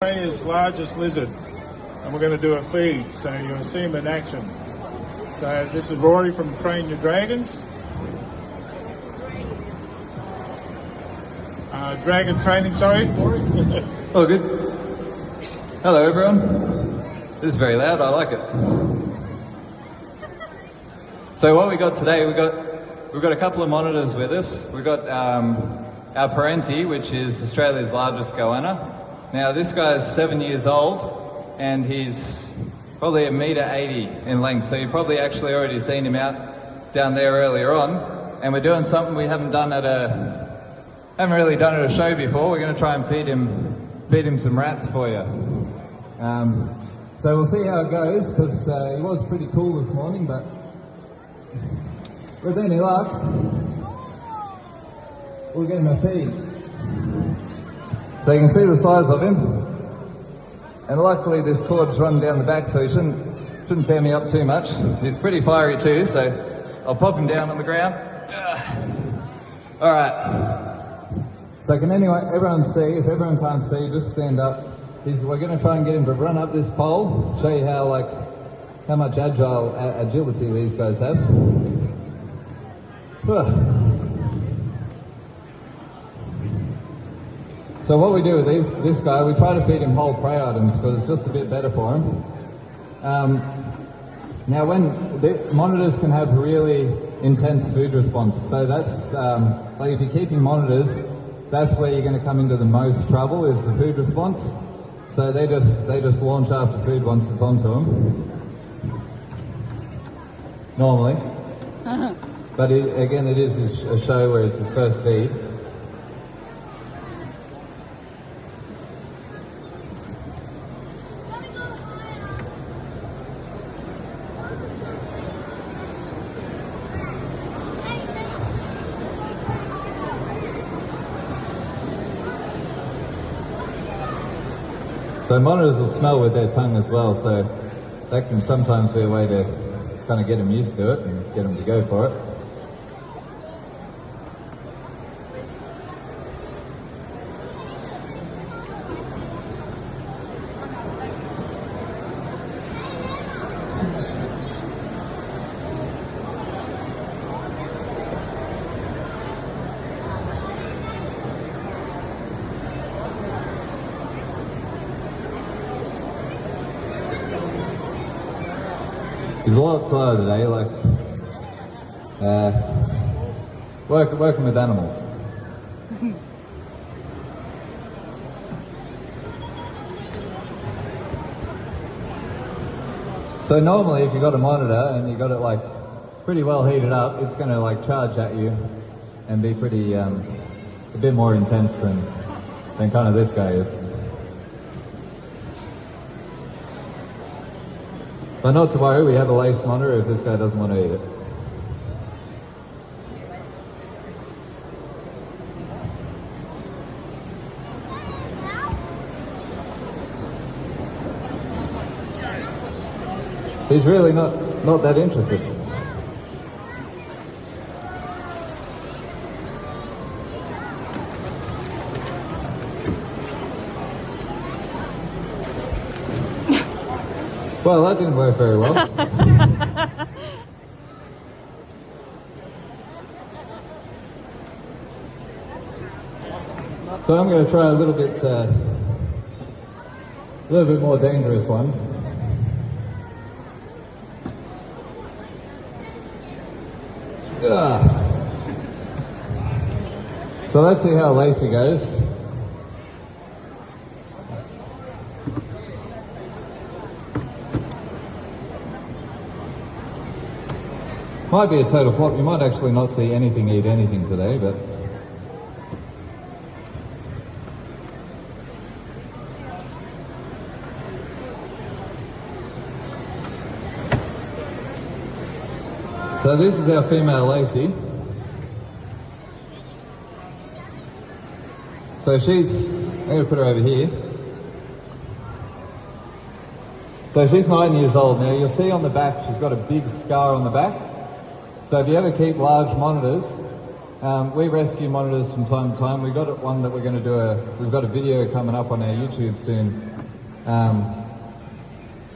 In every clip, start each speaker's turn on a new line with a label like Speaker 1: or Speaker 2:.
Speaker 1: Australia's largest lizard, and we're going to do a feed, so you'll see him in action. So this is Rory from Train Your Dragons. Dragon training, sorry, Rory.
Speaker 2: Oh, good. Hello, everyone. This is very loud. I like it. So what we got today, we've got a couple of monitors with us. We've got our Parenti, which is Australia's largest goanna. Now this guy's 7 years old, and he's probably 1.80 meters in length. So you've probably actually already seen him out down there earlier on. And we're doing something we haven't really done at a show before. We're going to try and feed him some rats for you. So we'll see how it goes, because he was pretty cool this morning, but with any luck, we'll get him a feed. So you can see the size of him, and luckily this cord's run down the back, so he shouldn't tear me up too much. He's pretty fiery too, so I'll pop him down on the ground. All right. So can everyone see? If everyone can't see, just stand up. We're going to try and get him to run up this pole, show you how much agility these guys have. So what we do with this guy, we try to feed him whole prey items because it's just a bit better for him. Now when the monitors can have really intense food response, so that's like if you're keeping monitors, that's where you're going to come into the most trouble, is the food response. So they just launch after food once it's onto them, normally. But again, it is a show where it's his first feed. So monitors will smell with their tongue as well, so that can sometimes be a way to kind of get them used to it and get them to go for it. He's a lot slower today, working with animals. So normally if you've got a monitor and you've got it pretty well heated up, it's going to charge at you and be pretty, a bit more intense than kind of this guy is. But not to worry, we have a lace monitor if this guy doesn't want to eat it. He's really not that interested. Well, that didn't work very well. So I'm going to try a little bit more dangerous one. So let's see how Lacey goes. Might be a total flop. You might actually not see anything eat anything today, but so this is our female Lacey. So I'm going to put her over here. So she's 9 years old now. You'll see on the back she's got a big scar on the back. So if you ever keep large monitors, We rescue monitors from time to time. We've got one that we've got a video coming up on our YouTube soon.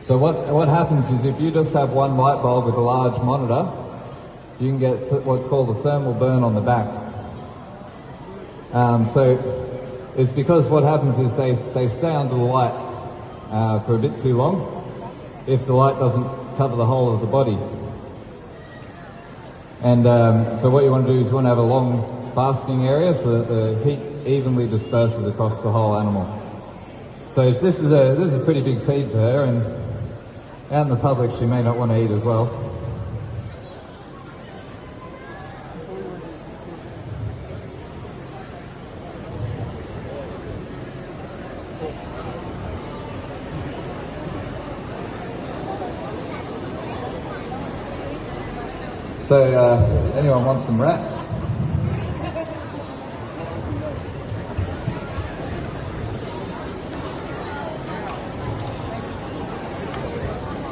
Speaker 2: So what happens is if you just have one light bulb with a large monitor, you can get what's called a thermal burn on the back. So it's because what happens is they stay under the light for a bit too long if the light doesn't cover the whole of the body. And so what you want to do is you want to have a long basking area so that the heat evenly disperses across the whole animal. So this is a pretty big feed for her, and out in the public she may not want to eat as well. So, anyone want some rats?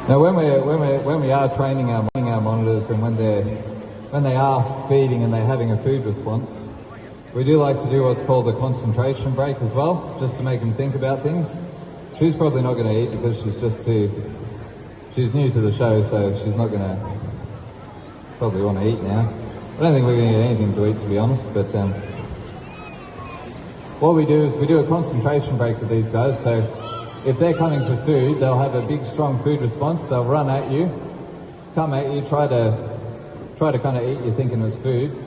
Speaker 2: Now, when we are training our monitors, and when they are feeding and they're having a food response, we do like to do what's called a concentration break as well, just to make them think about things. She's probably not going to eat because she's new to the show, so she's not going to probably want to eat now. I don't think we're going to get anything to eat, to be honest, but what we do is we do a concentration break with these guys. So if they're coming for food, they'll have a big strong food response. They'll run at you, come at you, try to kind of eat you thinking it's food,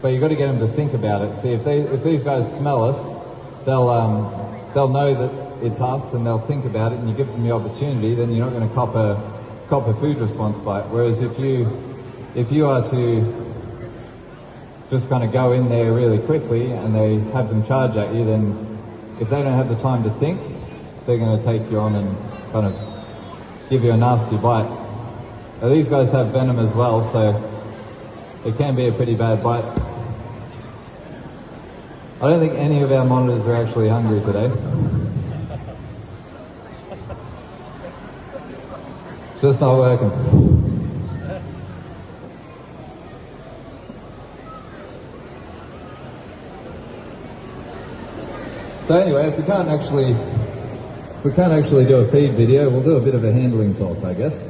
Speaker 2: but you've got to get them to think about it. See, if these guys smell us, they'll know that it's us and they'll think about it, and you give them the opportunity, then you're not going to cop a food response fight. Whereas if you are to just kind of go in there really quickly and they have them charge at you, then if they don't have the time to think, they're going to take you on and kind of give you a nasty bite. Now, these guys have venom as well, so it can be a pretty bad bite. I don't think any of our monitors are actually hungry today. It's just not working. So anyway, if we can't actually do a feed video, we'll do a bit of a handling talk, I guess.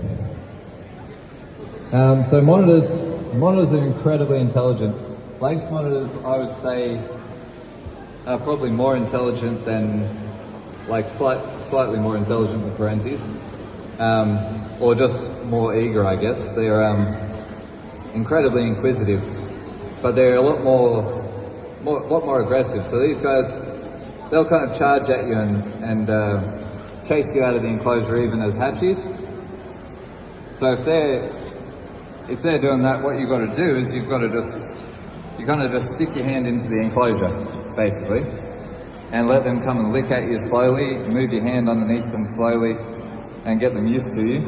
Speaker 2: So monitors are incredibly intelligent. Lace monitors, I would say, are probably more intelligent than, like slightly more intelligent than Parentes, or just more eager, I guess. They're incredibly inquisitive, but they're a lot more aggressive. So these guys, they'll kind of charge at you and chase you out of the enclosure even as hatchies. So if they're doing that, what you've got to do is you kind of just stick your hand into the enclosure, basically, and let them come and lick at you slowly, move your hand underneath them slowly, and get them used to you.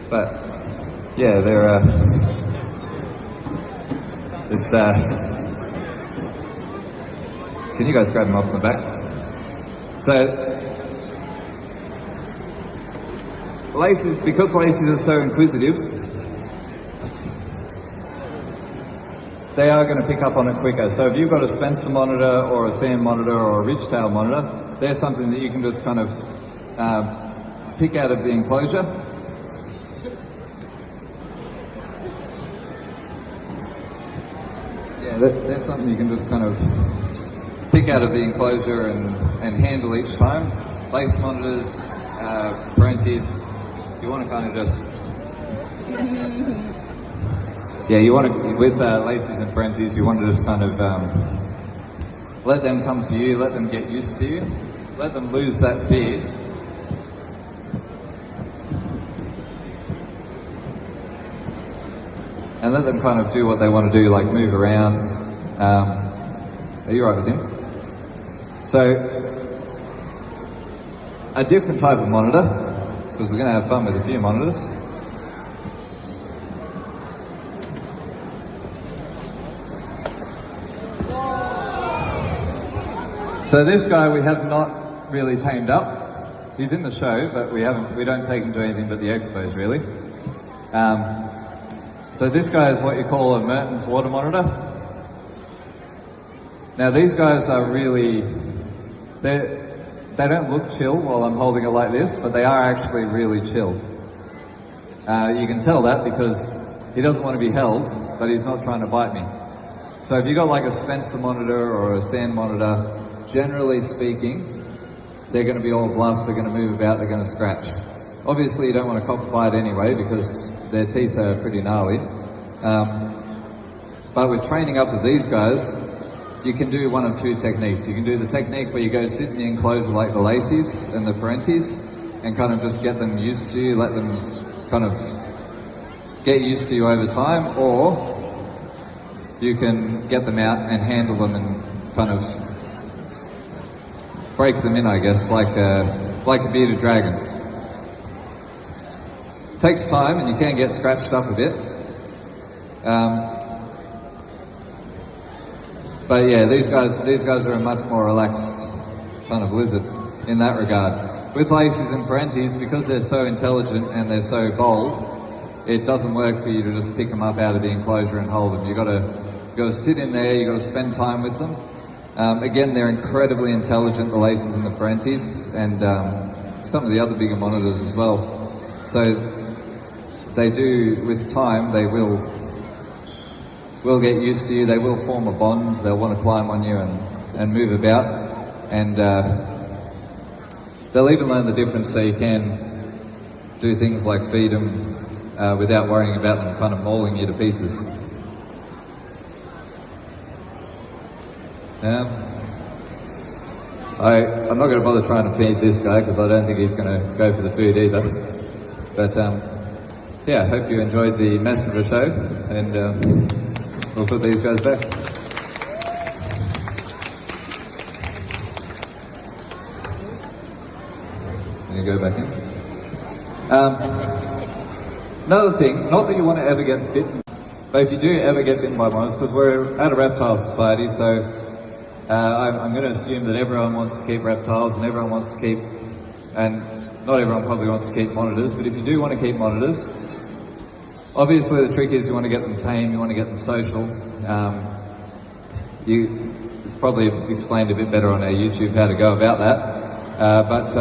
Speaker 2: But yeah, they're can you guys grab them off the back? So, because laces are so inquisitive, they are going to pick up on it quicker. So if you've got a Spencer monitor or a Sam monitor or a Ridgetail monitor, there's something that you can just kind of pick out of the enclosure. Yeah, that's something you can just kind of pick out of the enclosure and handle each time. Lace monitors, Parentes, you want to kind of just... Yeah, you want to, with laces and Parentes, you want to just kind of let them come to you, let them get used to you, let them lose that fear. And let them kind of do what they want to do, like move around. Are you right with him? So, a different type of monitor, because we're going to have fun with a few monitors. So this guy we have not really tamed up. He's in the show, but we don't take him to anything but the expos, really. So this guy is what you call a Mertens water monitor. Now these guys are really, they don't look chill while I'm holding it like this, but they are actually really chill. You can tell that because he doesn't want to be held, but he's not trying to bite me. So if you've got like a Spencer monitor or a sand monitor, generally speaking, they're going to be all bluff, they're going to move about, they're going to scratch. Obviously you don't want to cop a bite anyway because their teeth are pretty gnarly. But with training up with these guys, you can do one of two techniques. You can do the technique where you go sit in the enclosure like the Lacies and the Parentes and kind of just get them used to you, let them kind of get used to you over time, or you can get them out and handle them and kind of break them in, I guess, like a bearded dragon. It takes time and you can get scratched up a bit. But yeah, these guys are a much more relaxed kind of lizard in that regard. With Lacies and Parentes, because they're so intelligent and they're so bold, it doesn't work for you to just pick them up out of the enclosure and hold them. You've got to sit in there, you've got to spend time with them. Again, they're incredibly intelligent, the Lacies and the Parentes, and some of the other bigger monitors as well. So they do, with time, they will get used to you, they will form a bond, they'll want to climb on you and move about, and they'll even learn the difference, so you can do things like feed them without worrying about them kind of mauling you to pieces. I'm not going to bother trying to feed this guy because I don't think he's going to go for the food either. But yeah, I hope you enjoyed the mess of a show, and we'll put these guys back. Can you go back in? Another thing, not that you want to ever get bitten, but if you do ever get bitten by monitors, because we're at a reptile society, so I'm going to assume that everyone wants to keep reptiles and everyone wants to keep, and not everyone probably wants to keep monitors, but if you do want to keep monitors, obviously the trick is you want to get them tame, you want to get them social. It's probably explained a bit better on our YouTube how to go about that. But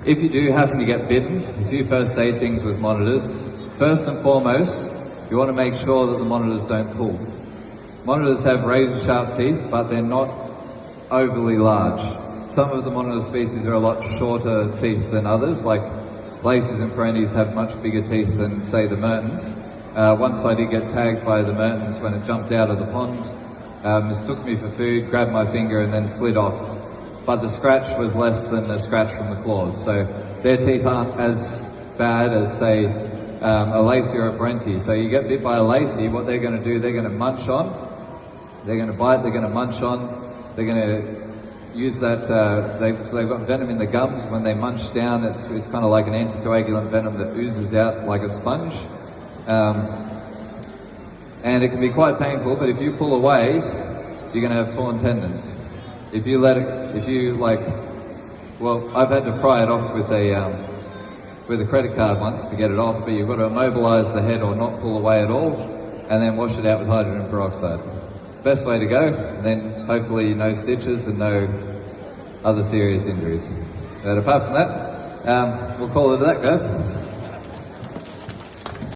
Speaker 2: if you do happen to get bitten, if you first aid things with monitors, first and foremost, you want to make sure that the monitors don't pull. Monitors have razor sharp teeth, but they're not overly large. Some of the monitor species are a lot shorter teeth than others, like Lacies and Parentes have much bigger teeth than, say, the Mertens. Once I did get tagged by the Mertens when it jumped out of the pond, mistook me for food, grabbed my finger and then slid off. But the scratch was less than the scratch from the claws, so their teeth aren't as bad as, say, a Lacy or a Parente. So you get bit by a Lacy, what they're going to do, they're going to munch on, they're going to bite, they're going to munch on, they're going to use that, so they've got venom in the gums. When they munch down, it's kind of like an anticoagulant venom that oozes out like a sponge. And it can be quite painful, but if you pull away, you're going to have torn tendons. If you let it, well, I've had to pry it off with a credit card once to get it off, but you've got to immobilize the head or not pull away at all, and then wash it out with hydrogen peroxide. Best way to go, and then hopefully no stitches and no other serious injuries. But apart from that, we'll call it that, guys.